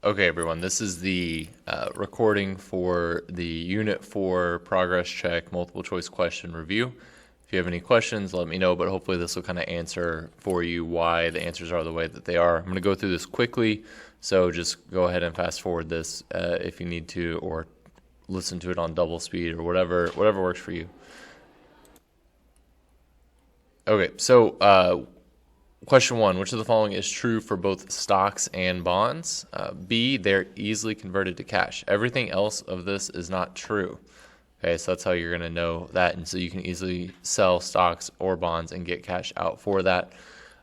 Okay, everyone, this is the recording for the Unit 4 Progress Check Multiple Choice Question Review. If you have any questions, let me know, but hopefully this will kind of answer for you why the answers are the way that they are. I'm going to go through this quickly, so just go ahead and fast forward this if you need to, or listen to it on double speed or whatever works for you. Okay, so question 1, which of the following is true for both stocks and bonds? B, they're easily converted to cash. Everything else of this is not true. Okay, so that's how you're going to know that. And so you can easily sell stocks or bonds and get cash out for that.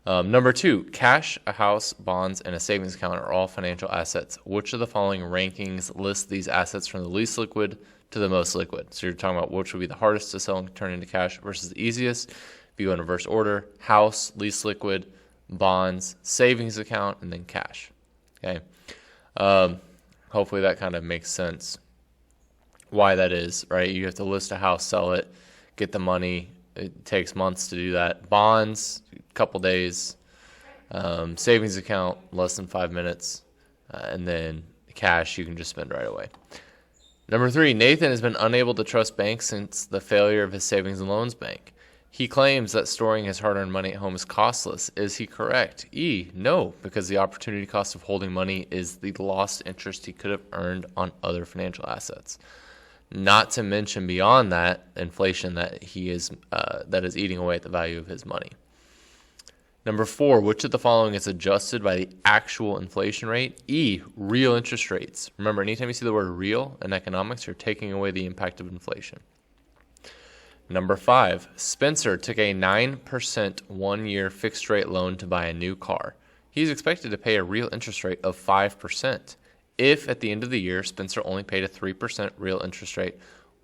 Number 2, cash, a house, bonds, and a savings account are all financial assets. Which of the following rankings list these assets from the least liquid to the most liquid? So you're talking about which would be the hardest to sell and turn into cash versus the easiest. If you go in reverse order, house, least liquid, bonds, savings account, and then cash. Okay. Hopefully that kind of makes sense why that is, right? You have to list a house, sell it, get the money. It takes months to do that. Bonds, a couple days. Savings account, less than 5 minutes. And then cash, you can just spend right away. Number 3, Nathan has been unable to trust banks since the failure of his savings and loans bank. He claims that storing his hard-earned money at home is costless. Is he correct? E, no, because the opportunity cost of holding money is the lost interest he could have earned on other financial assets. Not to mention beyond that, inflation that is eating away at the value of his money. Number 4, which of the following is adjusted by the actual inflation rate? E, real interest rates. Remember, anytime you see the word real in economics, you're taking away the impact of inflation. Number 5, Spencer took a 9% one-year fixed-rate loan to buy a new car. He's expected to pay a real interest rate of 5%. If at the end of the year, Spencer only paid a 3% real interest rate,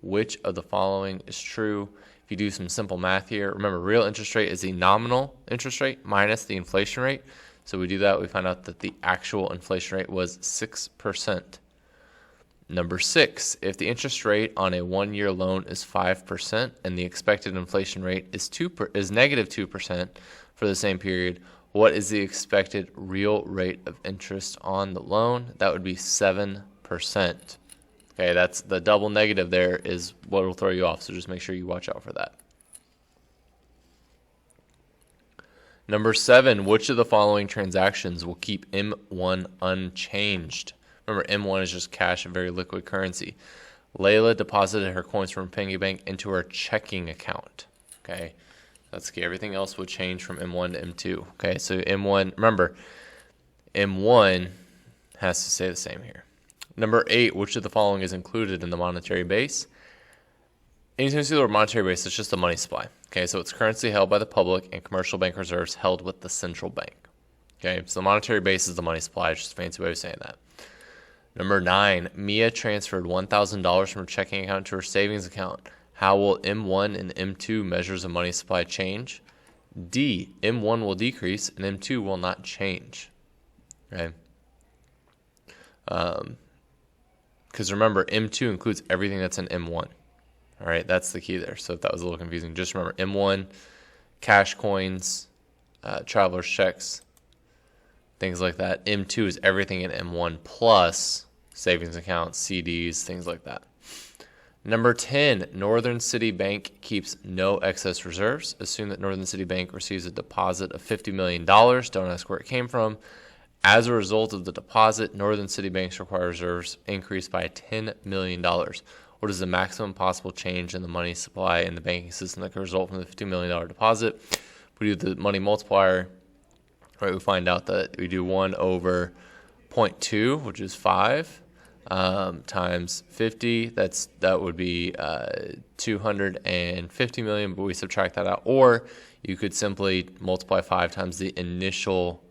which of the following is true? If you do some simple math here, remember, real interest rate is the nominal interest rate minus the inflation rate. So we do that, we find out that the actual inflation rate was 6%. Number 6, if the interest rate on a one-year loan is 5% and the expected inflation rate is negative 2% for the same period, what is the expected real rate of interest on the loan? That would be 7%. Okay, that's the double negative there is what will throw you off, so just make sure you watch out for that. Number 7, which of the following transactions will keep M1 unchanged? Remember, M1 is just cash, a very liquid currency. Layla deposited her coins from piggy bank into her checking account. Okay, that's key. Everything else would change from M1 to M2. Okay, so M1, remember, M1 has to stay the same here. Number 8, which of the following is included in the monetary base? Anytime you see the word monetary base, it's just the money supply. Okay, so it's currency held by the public and commercial bank reserves held with the central bank. Okay, so the monetary base is the money supply. It's just a fancy way of saying that. Number 9, Mia transferred $1,000 from her checking account to her savings account. How will M1 and M2 measures of money supply change? D, M1 will decrease and M2 will not change. Okay. Because remember, M2 includes everything that's in M1. All right, that's the key there. So if that was a little confusing, just remember M1, cash coins, traveler's checks, things like that. M2 is everything in M1 plus savings accounts, CDs, things like that. Number 10, Northern City Bank keeps no excess reserves. Assume that Northern City Bank receives a deposit of $50 million. Don't ask where it came from. As a result of the deposit, Northern City Bank's required reserves increased by $10 million. What is the maximum possible change in the money supply in the banking system that could result from the $50 million deposit? If we do the money multiplier, right, we find out that we do 1 over 0.2, which is 5, times 50. That would be 250 million, but we subtract that out. Or you could simply multiply 5 times the initial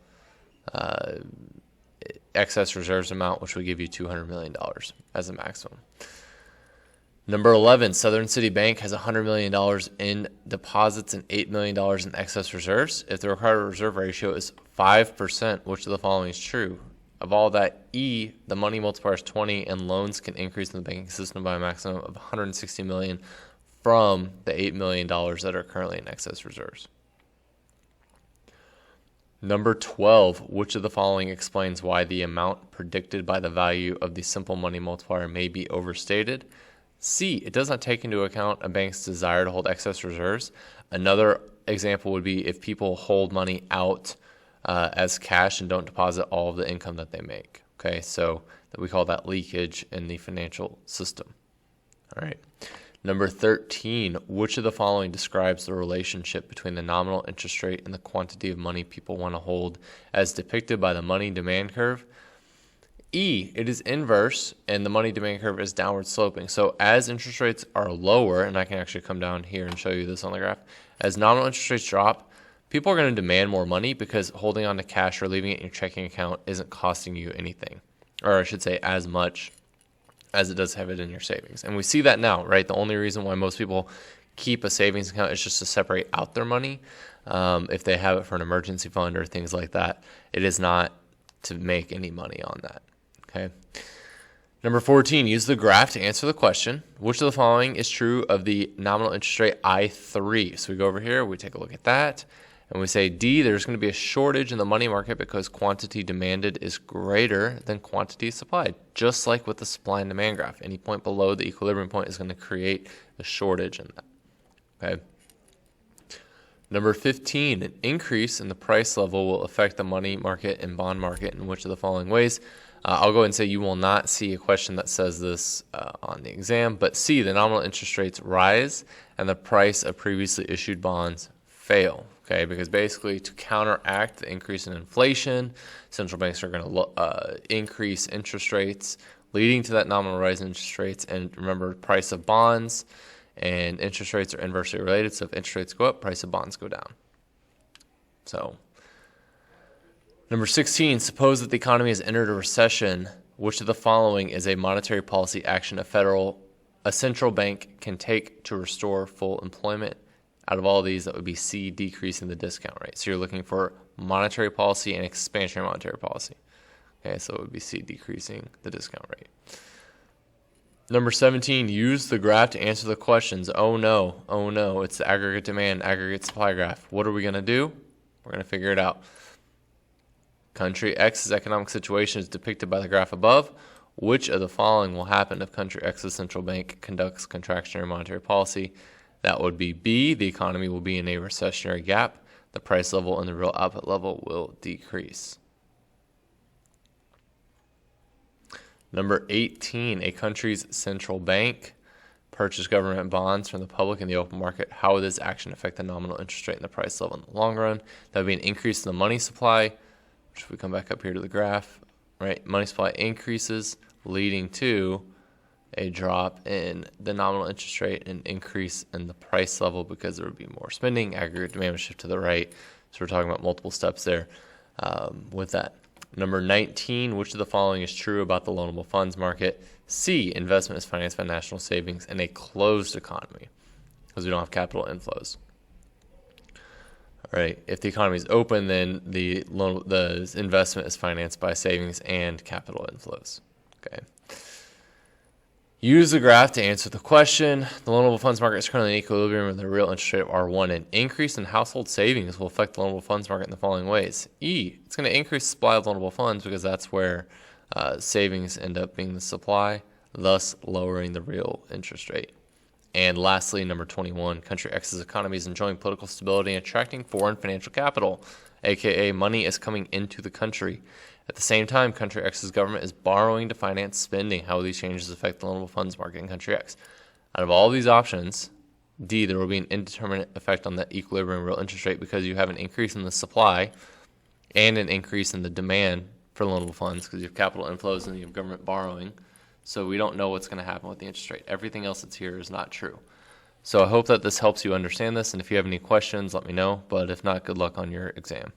excess reserves amount, which would give you $200 million as a maximum. Number 11, Southern City Bank has $100 million in deposits and $8 million in excess reserves. If the required reserve ratio is 5%, which of the following is true? Of all that, E, the money multiplier is 20, and loans can increase in the banking system by a maximum of $160 million from the $8 million that are currently in excess reserves. Number 12, which of the following explains why the amount predicted by the value of the simple money multiplier may be overstated? C, it does not take into account a bank's desire to hold excess reserves. Another example would be if people hold money out as cash and don't deposit all of the income that they make. Okay, so we call that leakage in the financial system. All right. Number 13, which of the following describes the relationship between the nominal interest rate and the quantity of money people want to hold as depicted by the money demand curve? E, it is inverse and the money demand curve is downward sloping. So as interest rates are lower, and I can actually come down here and show you this on the graph, as nominal interest rates drop, people are going to demand more money because holding on to cash or leaving it in your checking account isn't costing you anything, or I should say as much as it does have it in your savings. And we see that now, right? The only reason why most people keep a savings account is just to separate out their money. If they have it for an emergency fund or things like that, it is not to make any money on that. Okay. Number 14, use the graph to answer the question. Which of the following is true of the nominal interest rate I3? So we go over here, we take a look at that, and we say D, there's going to be a shortage in the money market because quantity demanded is greater than quantity supplied, just like with the supply and demand graph. Any point below the equilibrium point is going to create a shortage in that. Okay. Number 15, an increase in the price level will affect the money market and bond market in which of the following ways? I'll go ahead and say you will not see a question that says this on the exam, but C, the nominal interest rates rise and the price of previously issued bonds fail. Okay, because basically to counteract the increase in inflation, central banks are going to increase interest rates, leading to that nominal rise in interest rates. And remember, price of bonds and interest rates are inversely related. So if interest rates go up, price of bonds go down. So number 16, suppose that the economy has entered a recession. Which of the following is a monetary policy action a central bank can take to restore full employment? Out of all these, that would be C, decreasing the discount rate. So you're looking for monetary policy and expansionary monetary policy. Okay, so it would be C, decreasing the discount rate. Number 17, use the graph to answer the questions. Oh no, it's the aggregate demand, aggregate supply graph. What are we going to do? We're going to figure it out. Country X's economic situation is depicted by the graph above. Which of the following will happen if country X's central bank conducts contractionary monetary policy? That would be B, the economy will be in a recessionary gap. The price level and the real output level will decrease. Number 18, a country's central bank purchase government bonds from the public in the open market. How would this action affect the nominal interest rate and the price level in the long run? That would be an increase in the money supply, which if we come back up here to the graph, right? Money supply increases, leading to a drop in the nominal interest rate and increase in the price level because there would be more spending. Aggregate demand would shift to the right. So we're talking about multiple steps there with that. Number 19, which of the following is true about the loanable funds market? C, investment is financed by national savings in a closed economy because we don't have capital inflows. All right. If the economy is open, then the investment is financed by savings and capital inflows. Okay. Use the graph to answer the question. The loanable funds market is currently in equilibrium with the real interest rate of R1. An increase in household savings will affect the loanable funds market in the following ways. E, it's going to increase the supply of loanable funds because that's where savings end up being the supply, thus lowering the real interest rate. And lastly, number 21, country X's economy is enjoying political stability and attracting foreign financial capital, aka money is coming into the country. At the same time, country X's government is borrowing to finance spending. How will these changes affect the loanable funds market in country X? Out of all these options, D, there will be an indeterminate effect on the equilibrium real interest rate because you have an increase in the supply and an increase in the demand for loanable funds because you have capital inflows and you have government borrowing. So we don't know what's going to happen with the interest rate. Everything else that's here is not true. So I hope that this helps you understand this, and if you have any questions, let me know. But if not, good luck on your exam.